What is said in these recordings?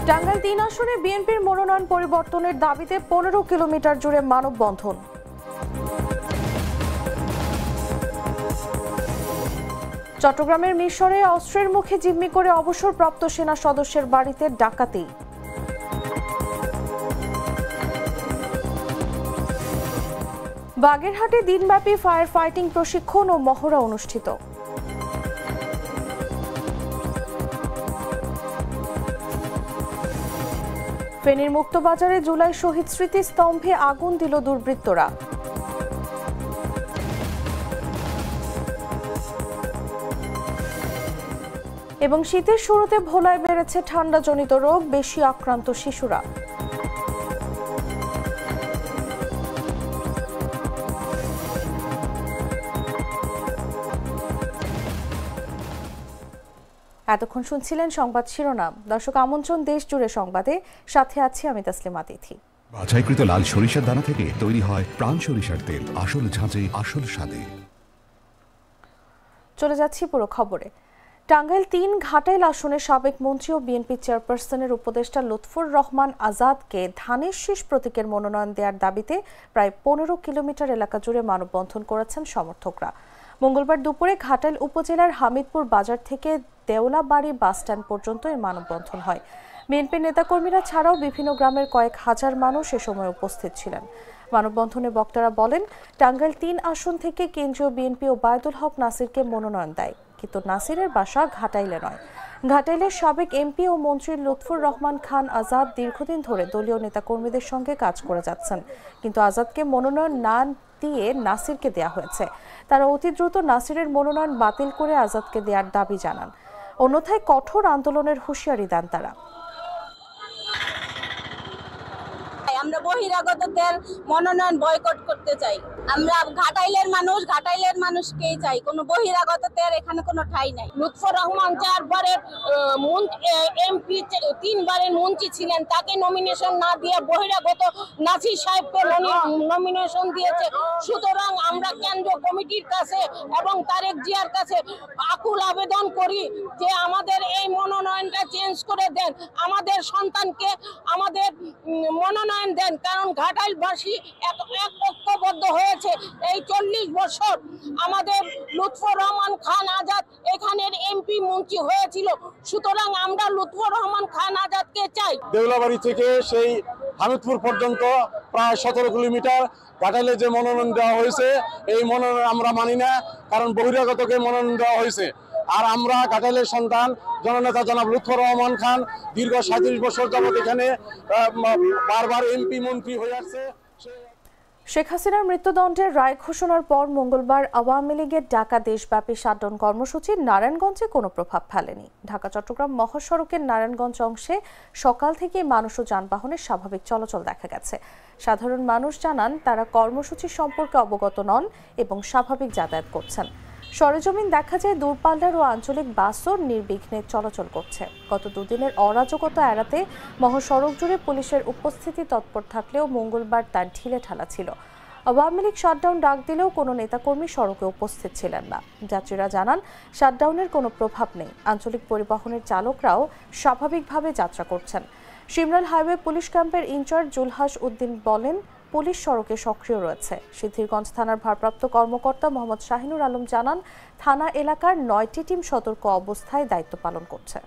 টাঙ্গাইল ৩ আসনে বিএনপির মনোনয়ন পরিবর্তনের দাবিতে ১৫ কিলোমিটার জুড়ে মানববন্ধন। চট্টগ্রামের মিরসরাইয়ে অস্ত্রের মুখে জিম্মি করে অবসরপ্রাপ্ত সেনা সদস্যের বাড়িতে ডাকাতি। বাগেরহাটে দিনব্যাপী ফায়ার ফাইটিং প্রশিক্ষণ ও মহড়া অনুষ্ঠিত। ফেনীর মুক্তবাজারে জুলাই শহীদ স্মৃতি স্তম্ভে আগুন দিল দুর্বৃত্তরা। এবং শীতের শুরুতে ভোলায় বেড়েছে ঠান্ডাজনিত রোগ, বেশি আক্রান্ত শিশুরা। এতক্ষণ শুনছিলেন সংবাদ শিরোনাম। দর্শক, আমন্ত্রণ দেশ জুড়ে সংবাদে, সাথে আছি আমি তাসলিমা তিথি। বাছাইকৃত লাল সরিষার দানা থেকে তৈরি হয় প্রাণ সরিষার তেল, আসল ঝাঁঝে আসল স্বাদে। চলে যাচ্ছি পুরো খবরে। টাঙ্গাইল ৩ ঘাটাইল আসনের সাবেক মন্ত্রী ও বিএনপি চেয়ারপারসনের উপদেষ্টা লুৎফর রহমান আজাদকে ধানের শীষ প্রতীকের মনোনয়ন দেওয়ার দাবিতে প্রায় ১৫ কিলোমিটার এলাকা জুড়ে মানববন্ধন করেছেন সমর্থকরা। মঙ্গলবার দুপুরে ঘাটাইল উপজেলার হামিদপুর বাজার থেকে দেওলাবাড়ি বাসস্ট্যান্ড পর্যন্ত এই মানববন্ধন হয়। বিএনপির নেতাকর্মীরা ছাড়াও বিভিন্ন গ্রামের কয়েক হাজার মানুষ এ সময় উপস্থিত ছিলেন। মানববন্ধনে বক্তারা বলেন, টাঙ্গাইল ৩ আসন থেকে কেন্দ্রীয় বিএনপি ওবায়দুল হক নাসিরকে মনোনয়ন দেয়, কিন্তু নাসিরের বাসা ঘাটাইলে নয়। ঘাটাইলের সাবেক এমপি ও মন্ত্রী লুৎফর রহমান খান আজাদ দীর্ঘদিন ধরে দলীয় নেতাকর্মীদের সঙ্গে কাজ করে যাচ্ছেন, কিন্তু আজাদকে মনোনয়ন না দিয়ে নাসিরকে দেয়া হয়েছে। তারা অতি দ্রুত নাসিরের মনোনয়ন বাতিল করে আজাদকে দেওয়ার দাবি জানান। অন্যথায় কঠোর আন্দোলনের হুঁশিয়ারি দেন তারা। আমরা বহিরাগতদের মনোনয়ন বয়কট করতে চাই। আমরা ঘাটাইলের মানুষকেই চাই, কোনো বহিরাগতদের এখানে কোনো ঠাঁই নাই। লুৎফর রহমান 4 বারের এমপি, 3 বারের মন্ত্রী ছিলেন, তাকে নমিনেশন না দিয়ে বহিরাগত নাসির সাহেবকে নমিনেশন দিয়েছে। সুতরাং আমরা কেন্দ্র কমিটির কাছে এবং তারেক জিয়ার কাছে আকুল আবেদন করি যে আমাদের এই মনোনয়নটা চেঞ্জ করে দেন, আমাদের সন্তানকে আমাদের মনোনয়ন দেন। কারণ ঘাটাইলবাসী ঐক্যবদ্ধ হয়েছে। এই 40 বছর আমাদের লুৎফর রহমান খান আজাদ এখানের এমপি মন্ত্রী হয়েছিল। সুতরাং আমরা লুৎফর রহমান খান আজাদকে চাই। দেউলাবাড়ি থেকে সেই হামিদপুর পর্যন্ত প্রায় 17 কিলোমিটার ঘাটাইলে যে মনোনয়ন দেওয়া হয়েছে, এই মনোনয়ন আমরা মানি না, কারণ বহিরাগতকে মনোনয়ন দেওয়া হয়েছে। আর আমরা ঘাটাইলের সন্তান জননেতা জনাব লুৎফর রহমান খান দীর্ঘ 37 বছর যাবত এখানে বারবার এমপি মন্ত্রী হয়ে আসছে। শেখ হাসিনার মৃত্যুদণ্ডের রায় ঘোষণার পর মঙ্গলবার আওয়ামী লীগের ডাকা দেশব্যাপী শাটডাউন কর্মসূচি নারায়ণগঞ্জে কোনো প্রভাব ফেলেনি। ঢাকা চট্টগ্রাম মহাসড়কের নারায়ণগঞ্জ অংশে সকাল থেকে মানুষ ও যানবাহনের স্বাভাবিক চলাচল দেখা গেছে। সাধারণ মানুষ জানান, তারা কর্মসূচি সম্পর্কে অবগত নন এবং স্বাভাবিক যাতায়াত করছেন। সরেজমিন দেখা যায় দূরপাল্লার ও আঞ্চলিক বাসও নির্বিঘ্নে চলাচল করছে। গত দুদিনের অরাজকতা এড়াতে মহাসড়ক জুড়ে পুলিশের উপস্থিতি তৎপর থাকলেও মঙ্গলবার তার ঢিলেঢালা ছিল। আওয়ামী লীগ শাটডাউন ডাক দিলেও কোনো নেতাকর্মী সড়কে উপস্থিত ছিলেন না। যাত্রীরা জানান, শাটডাউনের কোনো প্রভাব নেই। আঞ্চলিক পরিবহনের চালকরাও স্বাভাবিকভাবে যাত্রা করছেন। শিমরাল হাইওয়ে পুলিশ ক্যাম্পের ইনচার্জ জুলহাস উদ্দিন বলেন, পুলিশ সড়কে সক্রিয় রয়েছে। সিদ্ধিরগঞ্জ থানার ভারপ্রাপ্ত কর্মকর্তা মোহাম্মদ শাহিনুর আলম জানান, থানা এলাকার 9টি টিম সতর্ক অবস্থায় দায়িত্ব পালন করছে।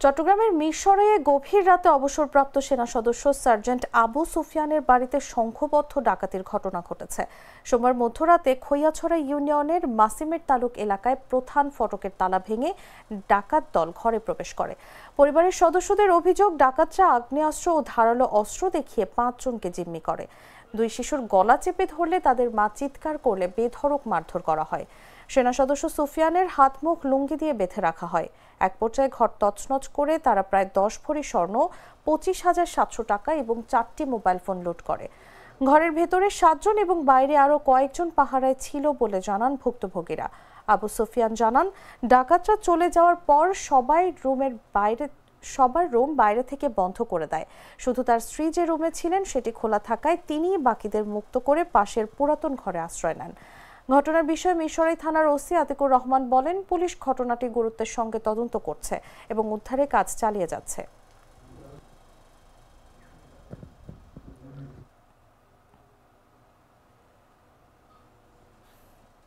চট্টগ্রামের মিরসরাইয়ে গভীর রাতে অবসরপ্রাপ্ত সেনা সদস্য সার্জেন্ট আবু সুফিয়ানের বাড়িতে সংঘবদ্ধ ডাকাতির ঘটনা ঘটেছে। সোমবার মধ্যরাতে খৈয়াছড়া ইউনিয়নের মাসিমের তালুক এলাকায় প্রধান ফটকের তালা ভেঙে ডাকাত দল ঘরে প্রবেশ করে। পরিবারের সদস্যদের অভিযোগ, ডাকাতরা আগ্নেয়াস্ত্র ও ধারালো অস্ত্র দেখিয়ে 5 জনকে জিম্মি করে। 2 শিশুর গলা চেপে ধরলে তাদের মা চিৎকার করলে বেধড়ক মারধর করা হয়। সেনা সদস্য সুফিয়ানের হাত মুখ লুঙ্গি দিয়ে বেঁধে রাখা হয়। এক পর্যায়ে ঘর তছনছ করে তারা প্রায় 10 ভরি স্বর্ণ, 25,700 টাকা এবং 4টি মোবাইল ফোন লুট করে। ঘরের ভেতরে 7 জন এবং বাইরে আরো কয়েকজন পাহারায় ছিল বলে জানান ভুক্তভোগীরা। আবু সুফিয়ান জানান, ডাকাতরা চলে যাওয়ার পর সবাই রুমের বাইরে সবার রুম বাইরে থেকে বন্ধ করে দেয়। শুধু তার স্ত্রী যে রুমে ছিলেন সেটি খোলা থাকায় তিনি বাকিদের মুক্ত করে পাশের পুরাতন ঘরে আশ্রয় নেন। ঘটনার বিষয়ে মিরসরাই থানার ওসি আতিকুর রহমান বলেন, পুলিশ ঘটনাটি গুরুত্বের সঙ্গে তদন্ত করছে এবং উদ্ধারের কাজ চালিয়ে যাচ্ছে।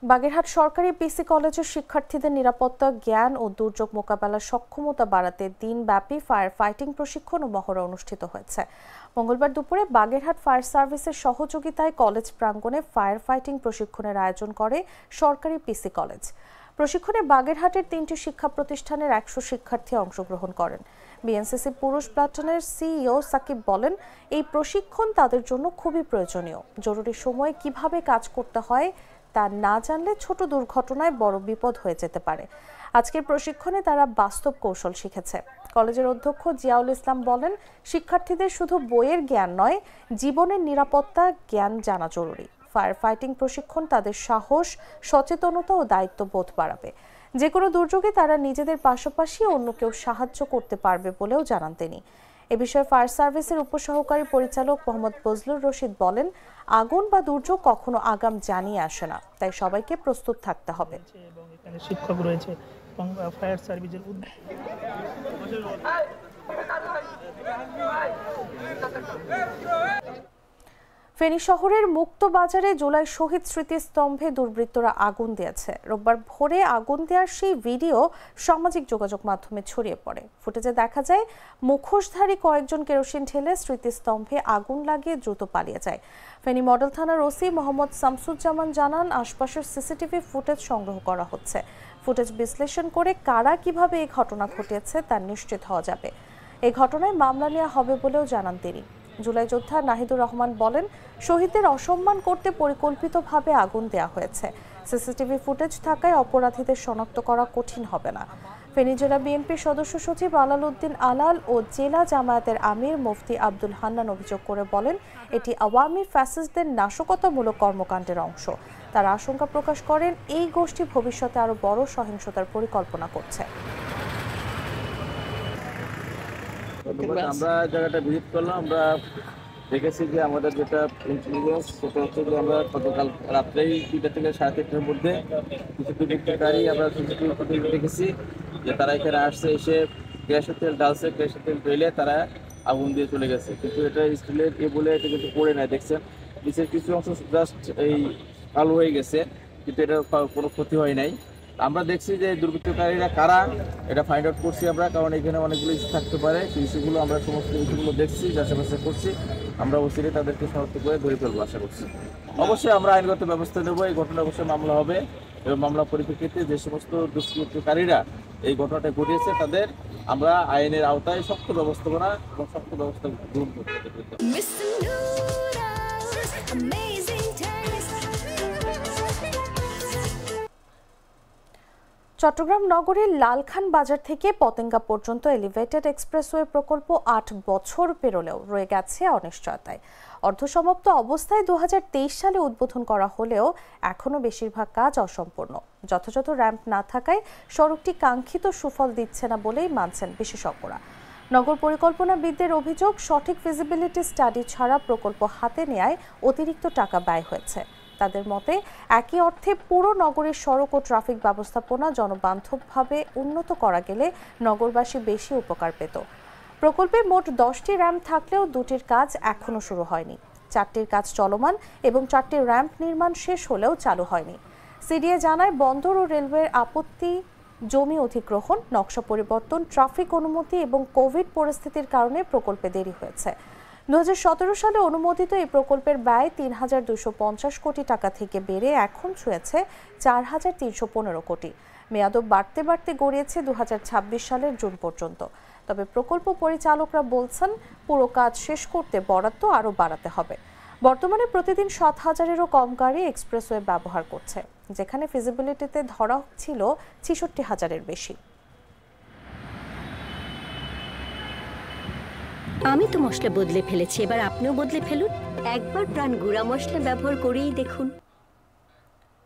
বাগেরহাট সরকারি পিসি কলেজের শিক্ষার্থীদের নিরাপত্তা, জ্ঞান ও দুর্যোগ মোকাবেলার সক্ষমতা বাড়াতে দিনব্যাপী ফায়ার ফাইটিং প্রশিক্ষণ ও মহড়া অনুষ্ঠিত হয়েছে। মঙ্গলবার দুপুরে বাগেরহাট ফায়ার সার্ভিসের সহযোগিতায় কলেজ প্রাঙ্গণে ফায়ার ফাইটিং প্রশিক্ষণের আয়োজন করে সরকারি পিসি কলেজ। প্রশিক্ষণে বাগেরহাটের 3টি শিক্ষা প্রতিষ্ঠানের 100 শিক্ষার্থী অংশগ্রহণ করেন। বিএনসিসি পুরুষ প্লাটুনের সিইও সাকিব বলেন, এই প্রশিক্ষণ তাদের জন্য খুবই প্রয়োজনীয়। জরুরি সময়ে কিভাবে কাজ করতে হয় তা না জানলে ছোট দুর্ঘটনায় বড় বিপদ হয়ে যেতে পারে। আজকের প্রশিক্ষণে তারা বাস্তব কৌশল শিখেছে। কলেজের অধ্যক্ষ জিয়াউল ইসলাম বলেন, শিক্ষার্থীদের শুধু বইয়ের জ্ঞান নয়, জীবনের নিরাপত্তা জ্ঞান জানা জরুরি। ফায়ার ফাইটিং প্রশিক্ষণ তাদের সাহস, সচেতনতা ও দায়িত্ববোধ বাড়াবে। যে কোনো দুর্যোগে তারা নিজেদের পাশাপাশি অন্যকেও সাহায্য করতে পারবে বলেও জানান তিনি। এ বিষয়ে ফায়ার সার্ভিসের উপসহকারী পরিচালক মোহাম্মদ ফজলুর রশিদ বলেন, আগুন বা দুর্যোগ কখনো আগাম জানিয়ে আসে না, তাই সবাইকে প্রস্তুত থাকতে হবে। এবং এখানে শিক্ষক রয়েছে এবং ফায়ার সার্ভিসের ফেনী শহরের মুক্ত বাজারে জুলাই শহীদ স্মৃতিস্তম্ভে দুর্বৃত্তরা আগুন দিয়েছে। রোববার ভোরে আগুন দেওয়ার সেই ভিডিও সামাজিক যোগাযোগ মাধ্যমে ছড়িয়ে পড়ে। ফুটেজে দেখা যায় মুখোশধারী কয়েকজন কেরোসিন ঢেলে স্মৃতিস্তম্ভে আগুন লাগিয়ে দ্রুত পালিয়ে যায়। ফেনী মডেল থানার ওসি মোহাম্মদ শামসুজ্জামান জানান, আশপাশের সিসিটিভি ফুটেজ সংগ্রহ করা হচ্ছে। ফুটেজ বিশ্লেষণ করে কারা কিভাবে এই ঘটনা ঘটিয়েছে তা নিশ্চিত হওয়া যাবে। এই ঘটনায় মামলা নেওয়া হবে বলেও জানান তিনি। জুলাই যোদ্ধা নাহিদুর রহমান বলেন, শহীদদের অসম্মান করতে পরিকল্পিতভাবে আগুন দেওয়া হয়েছে। সিসিটিভি ফুটেজ থাকায় অপরাধীদের শনাক্ত করা কঠিন হবে না। ফেনী জেলা বিএনপির সদস্য সচিব আলাল উদ্দিন আলাল ও জেলা জামায়াতের আমির মুফতি আব্দুল হান্নান অভিযোগ করে বলেন, এটি আওয়ামী ফ্যাসিস্টদের নাশকতামূলক কর্মকাণ্ডের অংশ। তারা আশঙ্কা প্রকাশ করেন, এই গোষ্ঠী ভবিষ্যতে আরো বড় সহিংসতার পরিকল্পনা করছে। আমরা জায়গাটা ভিজিট করলাম, আমরা দেখেছি যে আমাদের যেটা ইন্টেলিজেন্স সেটা হচ্ছে যে আমরা গতকাল রাত্রেই 2টা থেকে 3:30টার মধ্যে কিছু দুর্বৃত্তকারী আমরা সিসিটিভি ফুটেজ দেখেছি যে তারা এখানে আসছে, এসে গ্যাসের তেল ঢালছে, গ্যাসের তেল ঢেলে তারা আগুন দিয়ে চলে গেছে। কিন্তু এটা স্টিলের বলে এটা কিন্তু পড়ে নাই, দেখছেন নিচের কিছু অংশ জাস্ট এই কালো হয়ে গেছে, কিন্তু এটা কোনো ক্ষতি হয় নাই। আমরা দেখছি যে দুর্বৃত্তকারীরা কারা এটা ফাইন্ড আউট করছি আমরা, কারণ এখানে অনেকগুলো ইস্যু থাকতে পারে। সেই ইস্যুগুলো আমরা সমস্ত ইস্যুগুলো দেখছি, যাচাই করছি। আমরা অবশ্যই তাদেরকে শনাক্ত করে ধরে ফেলবো আশা করছি। অবশ্যই আমরা আইনগত ব্যবস্থা নেবো। এই ঘটনা অবশ্যই মামলা হবে এবং মামলা পরিপ্রেক্ষিতে যে সমস্ত দুষ্কৃতকারীরা এই ঘটনাটা ঘটিয়েছে তাদের আমরা আইনের আওতায় শক্ত ব্যবস্থাপনা এবং শক্ত ব্যবস্থা গ্রহণ করতে হবে। চট্টগ্রাম নগরের লালখান বাজার থেকে পতেঙ্গা পর্যন্ত এলিভেটেড এক্সপ্রেসওয়ে প্রকল্প 8 বছর পেরোলেও রয়ে গেছে অনিশ্চয়তায়। অর্ধসমাপ্ত অবস্থায় 2023 সালে উদ্বোধন করা হলেও এখনো বেশিরভাগ কাজ অসম্পূর্ণ। যথাযথ র্যাম্প না থাকায় সড়কটি কাঙ্ক্ষিত সুফল দিচ্ছে না বলেই মানছেন বিশেষজ্ঞরা। নগর পরিকল্পনাবিদদের অভিযোগ, সঠিক ফিজিবিলিটি স্টাডি ছাড়া প্রকল্প হাতে নেয়ায় অতিরিক্ত টাকা ব্যয় হয়েছে। তাদের মতে একই অর্থে পুরো নগরের সড়ক ও ট্রাফিক ব্যবস্থাপনা জনবান্ধবভাবে উন্নত করা গেলে নগরবাসী বেশি উপকার পেত। প্রকল্পে মোট 10টি র্যাম্প থাকলেও 2টির কাজ এখনো শুরু হয়নি। 4টির কাজ চলমান এবং 4টি র্যাম্প নির্মাণ শেষ হলেও চালু হয়নি। সিডিএ জানায়, বন্দর ও রেলওয়ের আপত্তি, জমি অধিগ্রহণ, নকশা পরিবর্তন, ট্রাফিক অনুমতি এবং কোভিড পরিস্থিতির কারণে প্রকল্পে দেরি হয়েছে। 2017 সালে অনুমোদিত এই প্রকল্পের ব্যয় 3,250 কোটি টাকা থেকে বেড়ে এখন ছুঁয়েছে 4,315 কোটি। মেয়াদও বাড়তে বাড়তে গড়িয়েছে 2026 সালের জুন পর্যন্ত। তবে প্রকল্প পরিচালকরা বলছেন, পুরো কাজ শেষ করতে বরাদ্দ আরও বাড়াতে হবে। বর্তমানে প্রতিদিন 7,000-এরও কম গাড়ি এক্সপ্রেসওয়ে ব্যবহার করছে, যেখানে ফিজিবিলিটিতে ধরা ছিল 66,000-এর বেশি। আমি তো মশলা বদলে ফেলেছি, এবার আপনিও বদলে ফেলুন। একবার প্রাণ গুঁড়া মশলা ব্যবহার করেই দেখুন।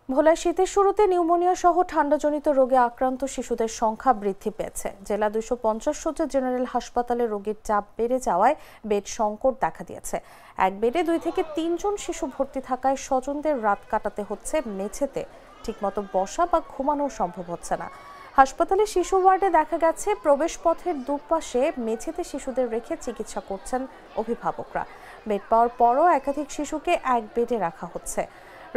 ভোলায় শীতের শুরুতে নিউমোনিয়া সহ ঠান্ডাজনিত রোগে আক্রান্ত শিশুদের সংখ্যা বৃদ্ধি পেয়েছে। জেলা 250 শয্যা জেনারেল হাসপাতালে রোগীর চাপ বেড়ে যাওয়ায় বেড সংকট দেখা দিয়েছে। এক বেডে 2 থেকে 3 জন শিশু ভর্তি থাকায় স্বজনদের রাত কাটাতে হচ্ছে মেঝেতে, ঠিকমতো বসা বা ঘুমানো সম্ভব হচ্ছে না। হাসপাতালে শিশু ওয়ার্ডে দেখা গেছে প্রবেশপথের দুপাশে মেঝেতে শিশুদের রেখে চিকিৎসা করছেন অভিভাবকরা। বেড পাওয়ার পরও একাধিক শিশুকে এক বেডে রাখা হচ্ছে।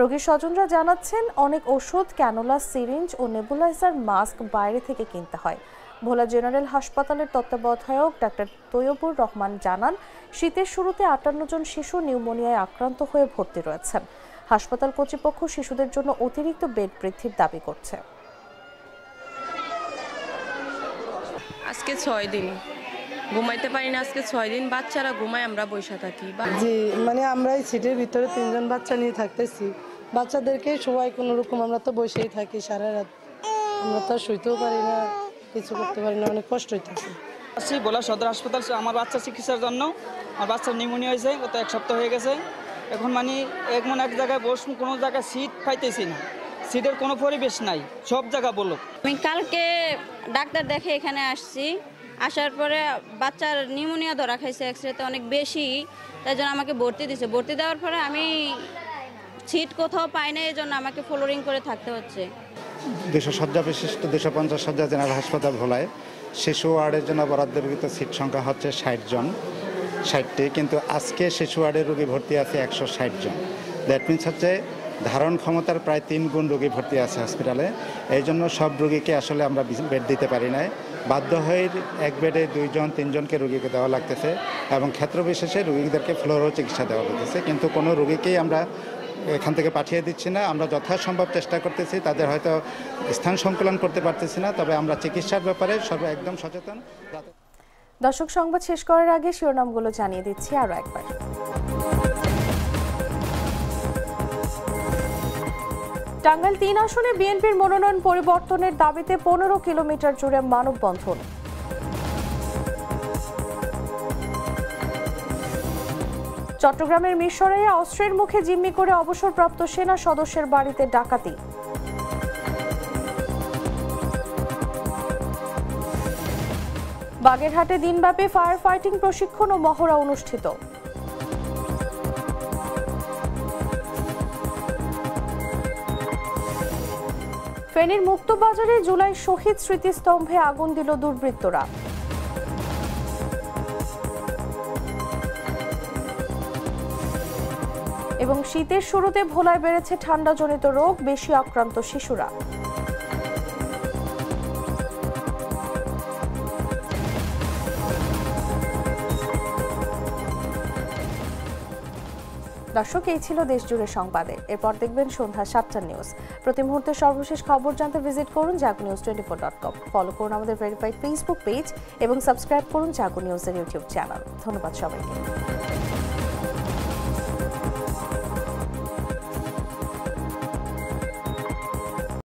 রোগীর স্বজনরা জানাচ্ছেন অনেক ওষুধ, ক্যানোলা, সিরিঞ্জ ও নেবুলাইজার মাস্ক বাইরে থেকে কিনতে হয়। ভোলা জেনারেল হাসপাতালের তত্ত্বাবধায়ক ডাক্তার তৈয়বুর রহমান জানান, শীতের শুরুতে 58 জন শিশু নিউমোনিয়ায় আক্রান্ত হয়ে ভর্তি রয়েছেন। হাসপাতাল কর্তৃপক্ষ শিশুদের জন্য অতিরিক্ত বেড বৃদ্ধির দাবি করছে। আজকে 6 দিন ঘুমাইতে পারি না, আজকে 6 দিন বাচ্চারা ঘুমায়, আমরা বসে থাকি। জি, মানে আমরা এই সিটের ভিতরে 3 জন বাচ্চা নিয়ে থাকতেছি। বাচ্চাদেরকে সবাই কোনো রকম, আমরা তো বসেই থাকি সারা রাত, আমরা তো শুইতেও পারি না, কিছু করতে পারি না, অনেক কষ্ট হইতেছে। আসছি ভোলা সদর হাসপাতাল আমার বাচ্চা চিকিৎসার জন্য। আমার বাচ্চার নিউমোনিয়া হয়েছে, গত 1 সপ্তাহ হয়ে গেছে। এখন মানে এমন এক জায়গায় বসুন, কোনো জায়গায় সিট পাইতেছি না, সিটের কোনো পরিবেশ নাই, সব জায়গা বলো। আমি কালকে ডাক্তার দেখে এখানে আসছি, আসার পরে বাচ্চার নিউমোনিয়া ধরা খাইছে, এক্সরেতে অনেক বেশি, তাই জন্য আমাকে ভর্তি দিয়েছে। ভর্তি দেওয়ার পরে আমি সিট কোথাও পাই না, এই জন্য আমাকে ফ্লোরিং করে থাকতে হচ্ছে। 200 শয্যা বিশিষ্ট 250 শয্যা জেনারেল হাসপাতাল ভোলায় শিশু ওয়ার্ডের জন্য বরাদ্দকৃত সিট সংখ্যা হচ্ছে 60টি, কিন্তু আজকে শিশু ওয়ার্ডের রোগী ভর্তি আছে 160 জন। দ্যাট মিনস হচ্ছে ধারণ ক্ষমতার প্রায় 3 গুণ রোগী ভর্তি আছে হসপিটালে। এই জন্য সব রোগীকে আসলে আমরা বেড দিতে পারি না, বাধ্য হয়ে এক বেডে 2 জন 3 জনকে রোগীকে দেওয়া লাগতেছে এবং ক্ষেত্র বিশেষে রোগীদেরকে ফ্লোরও চিকিৎসা দেওয়া লাগতেছে, কিন্তু কোনো রোগীকেই আমরা এখান থেকে পাঠিয়ে দিচ্ছি না। আমরা যথাসম্ভব চেষ্টা করতেছি, তাদের হয়তো স্থান সংকুলন করতে পারতেছি না, তবে আমরা চিকিৎসার ব্যাপারে একদম সচেতন। দর্শক, সংবাদ শেষ করার আগে শিরোনামগুলো জানিয়ে দিচ্ছি আরও একবার। টাঙ্গাইল 3 আসনে বিএনপির মনোনয়ন পরিবর্তনের দাবিতে 15 কিলোমিটার জুড়ে মানববন্ধন। চট্টগ্রামের মিরসরাইয়ে অস্ত্রের মুখে জিম্মি করে অবসরপ্রাপ্ত সেনা সদস্যের বাড়িতে ডাকাতি। বাগেরহাটে দিনব্যাপী ফায়ার ফাইটিং প্রশিক্ষণ ও মহড়া অনুষ্ঠিত। ফেনীর মুক্তবাজারে জুলাই শহীদ স্মৃতিস্তম্ভে আগুন দিল দুর্বৃত্তরা। এবং শীতের শুরুতে ভোলায় বেড়েছে ঠান্ডাজনিত রোগ, বেশি আক্রান্ত শিশুরা। দর্শক, এই ছিল দেশজুড়ে সংবাদে। এরপর দেখবেন সন্ধ্যা 7টার নিউজ। প্রতি মুহূর্তে সর্বশেষ খবর জানতে ভিজিট করুন jagunews24.com। ফলো করুন আমাদের ভেরিফাইড ফেসবুক পেজ এবং সাবস্ক্রাইব করুন জাগো নিউজের ইউটিউব চ্যানেল। ধন্যবাদ সবাইকে।